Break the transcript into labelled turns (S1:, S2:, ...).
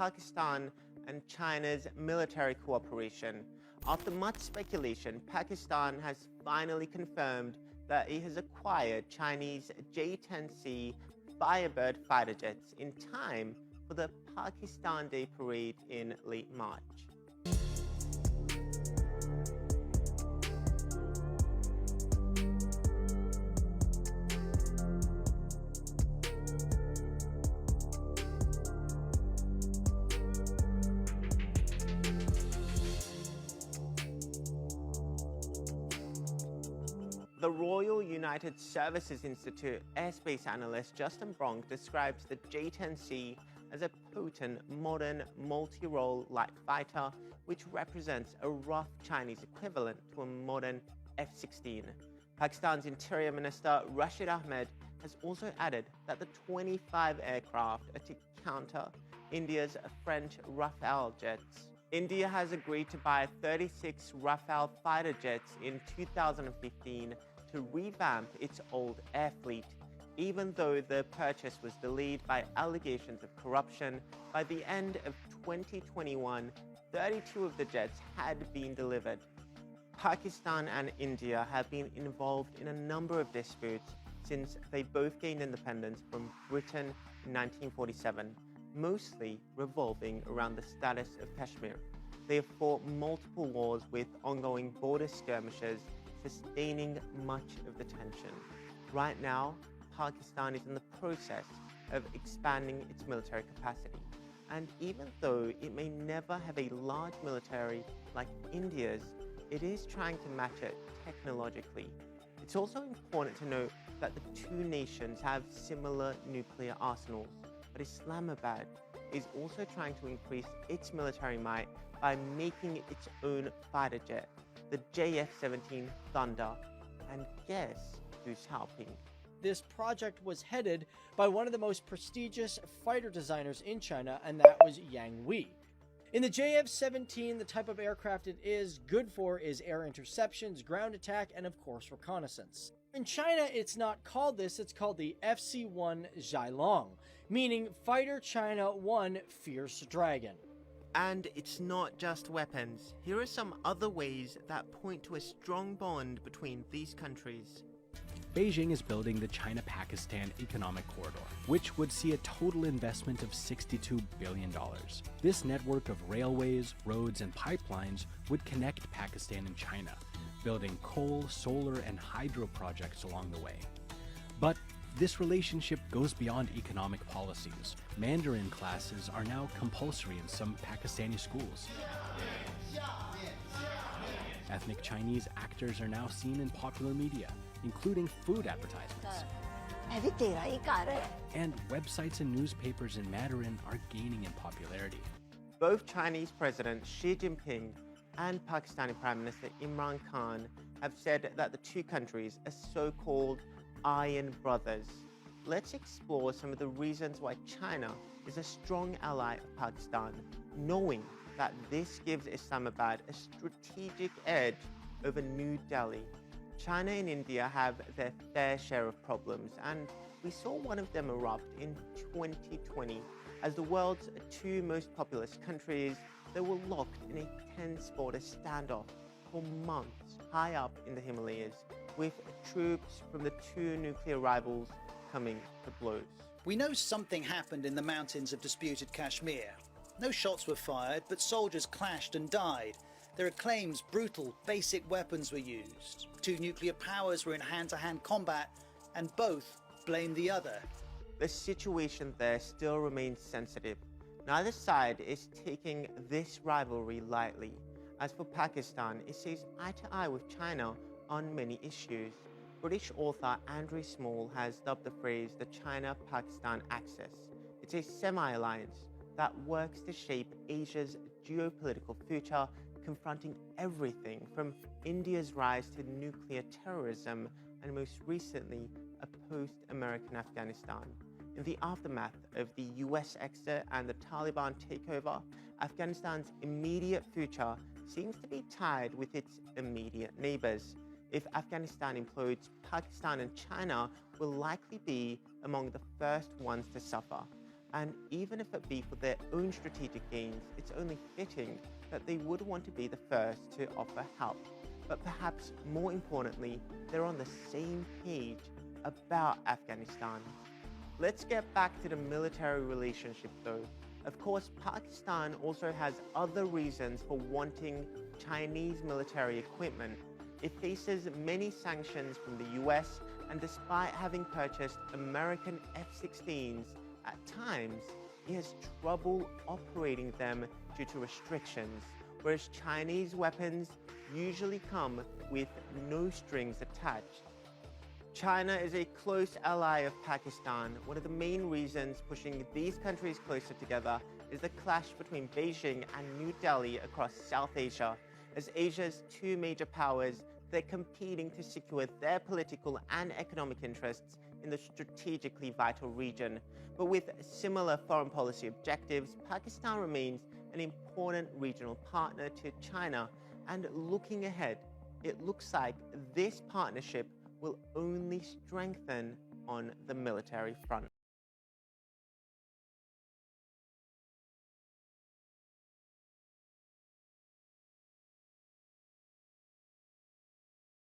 S1: Pakistan and China's military cooperation. After much speculation, Pakistan has finally confirmed that it has acquired Chinese J-10C Firebird fighter jets in time for the Pakistan Day parade in late March. The Royal United Services Institute airspace analyst Justin Bronk describes the J-10C as a potent, modern, multi-role light fighter, which represents a rough Chinese equivalent to a modern F-16. Pakistan's Interior Minister Rashid Ahmed has also added that the 25 aircraft are to counter India's French Rafale jets. India has agreed to buy 36 Rafale fighter jets in 2015 to revamp its old air fleet, even though the purchase was delayed by allegations of corruption. By the end of 2021, 32 of the jets had been delivered. Pakistan and India have been involved in a number of disputes since they both gained independence from Britain in 1947, mostly revolving around the status of Kashmir. They have fought multiple wars with ongoing border skirmishes, sustaining much of the tension. Right now, Pakistan is in the process of expanding its military capacity. And even though it may never have a large military like India's, it is trying to match it technologically. It's also important to note that the two nations have similar nuclear arsenals, but Islamabad is also trying to increase its military might by making its own fighter jet, the JF-17 Thunder. And guess who's helping?
S2: This project was headed by one of the most prestigious fighter designers in China, and that was Yang Wi. In the JF-17, the type of aircraft it is good for is air interceptions, ground attack, and of course reconnaissance. In China, it's not called this, it's called the FC-1 Zhailong, meaning Fighter China 1 Fierce Dragon.
S1: And it's not just weapons. Here are some other ways that point to a strong bond between these countries.
S3: Beijing is building the China-Pakistan Economic Corridor, which would see a total investment of $62 billion. This network of railways, roads, and pipelines would connect Pakistan and China, building coal, solar, and hydro projects along the way. But this relationship goes beyond economic policies. Mandarin classes are now compulsory in some Pakistani schools. Ethnic Chinese actors are now seen in popular media, including food advertisements. And websites and newspapers in Mandarin are gaining in popularity.
S1: Both Chinese President Xi Jinping and Pakistani Prime Minister Imran Khan have said that the two countries are so-called Iron Brothers. Let's explore some of the reasons why China is a strong ally of Pakistan, knowing that this gives Islamabad a strategic edge over New Delhi. China and India have their fair share of problems, and we saw one of them erupt in 2020 as the world's two most populous countries that were locked in a tense border standoff for months high up in the Himalayas, with troops from the two nuclear rivals coming to blows.
S4: We know something happened in the mountains of disputed Kashmir. No shots were fired, but soldiers clashed and died. There are claims brutal, basic weapons were used. Two nuclear powers were in hand-to-hand combat, and both blame the other.
S1: The situation there still remains sensitive. Neither side is taking this rivalry lightly. As for Pakistan, it sees eye to eye with China on many issues. British author Andrew Small has dubbed the phrase the China-Pakistan Axis. It's a semi-alliance that works to shape Asia's geopolitical future, confronting everything from India's rise to nuclear terrorism and most recently, a post-American Afghanistan. In the aftermath of the US exit and the Taliban takeover, Afghanistan's immediate future seems to be tied with its immediate neighbors. If Afghanistan implodes, Pakistan and China will likely be among the first ones to suffer. And even if it be for their own strategic gains, it's only fitting that they would want to be the first to offer help. But perhaps more importantly, they're on the same page about Afghanistan. Let's get back to the military relationship though. Of course, Pakistan also has other reasons for wanting Chinese military equipment. It faces many sanctions from the US, and despite having purchased American F-16s, at times it has trouble operating them due to restrictions, whereas Chinese weapons usually come with no strings attached. China is a close ally of Pakistan. One of the main reasons pushing these countries closer together is the clash between Beijing and New Delhi across South Asia. As Asia's two major powers, they're competing to secure their political and economic interests in the strategically vital region. But with similar foreign policy objectives, Pakistan remains an important regional partner to China. And looking ahead, it looks like this partnership will only strengthen on the military front.